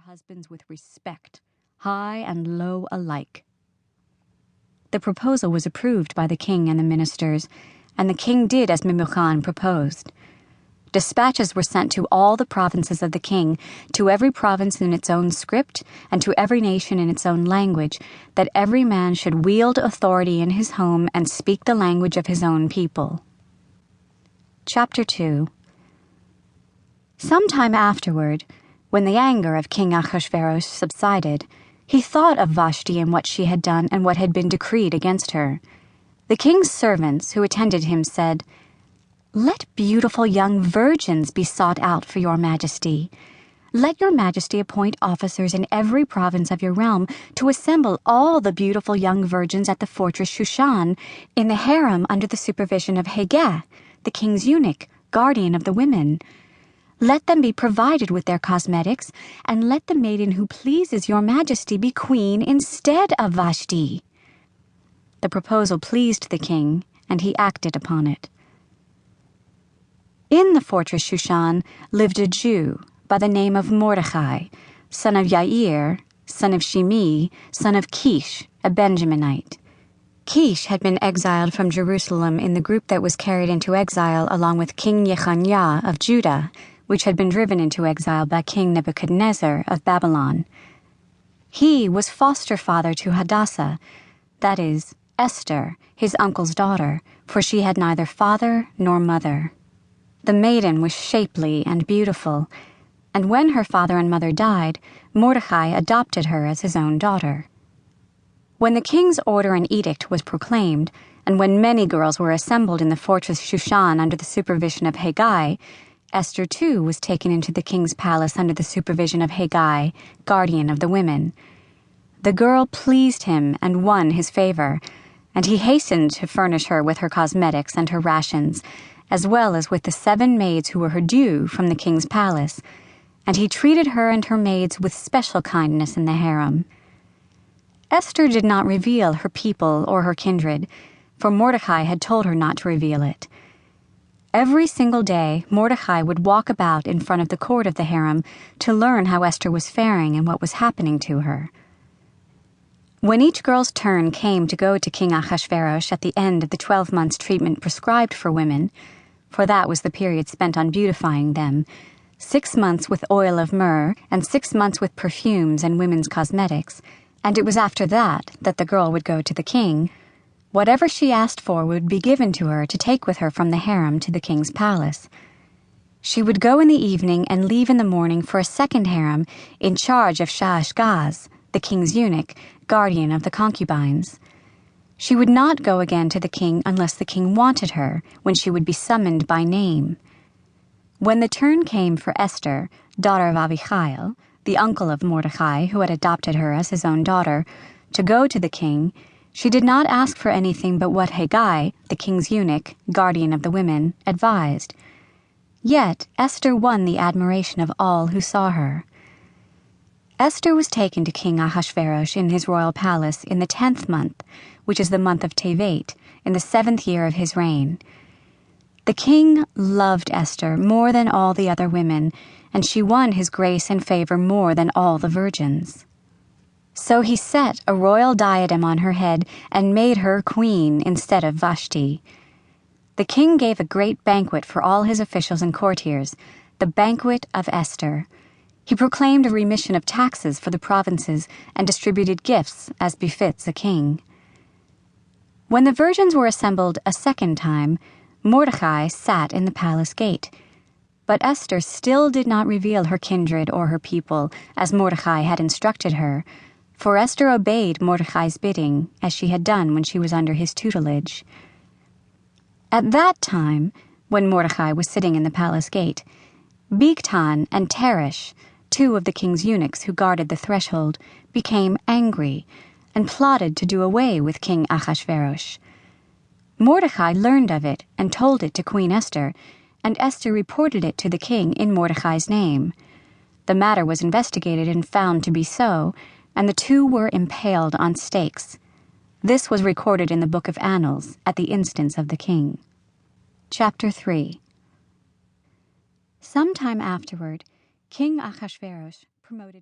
husbands with respect, high and low alike. The proposal was approved by the king and the ministers, and the king did as Memucan proposed. Dispatches were sent to all the provinces of the king, to every province in its own script, and to every nation in its own language, that every man should wield authority in his home and speak the language of his own people. Chapter 2. Some time afterward, when the anger of King Ahasuerus subsided, he thought of Vashti and what she had done and what had been decreed against her. The king's servants who attended him said, "Let beautiful young virgins be sought out for your majesty. Let your majesty appoint officers in every province of your realm to assemble all the beautiful young virgins at the fortress Shushan, in the harem under the supervision of Haggai, the king's eunuch, guardian of the women. Let them be provided with their cosmetics, and let the maiden who pleases your majesty be queen instead of Vashti." The proposal pleased the king, and he acted upon it. In the fortress Shushan lived a Jew by the name of Mordecai, son of Yair, son of Shimei, son of Kish, a Benjaminite. Kish had been exiled from Jerusalem in the group that was carried into exile along with King Jeconiah of Judah, which had been driven into exile by King Nebuchadnezzar of Babylon. He was foster father to Hadassah, that is, Esther, his uncle's daughter, for she had neither father nor mother. The maiden was shapely and beautiful, and when her father and mother died, Mordecai adopted her as his own daughter. When the king's order and edict was proclaimed, and when many girls were assembled in the fortress Shushan under the supervision of Haggai, Esther too was taken into the king's palace under the supervision of Haggai, guardian of the women. The girl pleased him and won his favor, and he hastened to furnish her with her cosmetics and her rations, as well as with the 7 maids who were her due from the king's palace, and he treated her and her maids with special kindness in the harem. Esther did not reveal her people or her kindred, for Mordecai had told her not to reveal it. Every single day, Mordecai would walk about in front of the court of the harem to learn how Esther was faring and what was happening to her. When each girl's turn came to go to King Ahasuerus at the end of the 12 months' treatment prescribed for women, for that was the period spent on beautifying them, 6 months with oil of myrrh and 6 months with perfumes and women's cosmetics, and it was after that the girl would go to the king. Whatever she asked for would be given to her to take with her from the harem to the king's palace. She would go in the evening and leave in the morning for a second harem in charge of Shaashgaz, the king's eunuch, guardian of the concubines. She would not go again to the king unless the king wanted her, when she would be summoned by name. When the turn came for Esther, daughter of Abihail, the uncle of Mordecai, who had adopted her as his own daughter, to go to the king, she did not ask for anything but what Haggai, the king's eunuch, guardian of the women, advised. Yet Esther won the admiration of all who saw her. Esther was taken to King Ahasuerus in his royal palace in the 10th month, which is the month of Tevet, in the 7th year of his reign. The king loved Esther more than all the other women, and she won his grace and favor more than all the virgins. So he set a royal diadem on her head and made her queen instead of Vashti. The king gave a great banquet for all his officials and courtiers, the banquet of Esther. He proclaimed a remission of taxes for the provinces and distributed gifts as befits a king. When the virgins were assembled a second time, Mordecai sat in the palace gate. But Esther still did not reveal her kindred or her people, as Mordecai had instructed her, for Esther obeyed Mordecai's bidding, as she had done when she was under his tutelage. At that time, when Mordecai was sitting in the palace gate, Bigtan and Teresh, 2 of the king's eunuchs who guarded the threshold, became angry and plotted to do away with King Ahasuerus. Mordecai learned of it and told it to Queen Esther, and Esther reported it to the king in Mordecai's name. The matter was investigated and found to be so, and the 2 were impaled on stakes. This was recorded in the Book of Annals at the instance of the king. Chapter 3. Some time afterward, King Ahasuerus promoted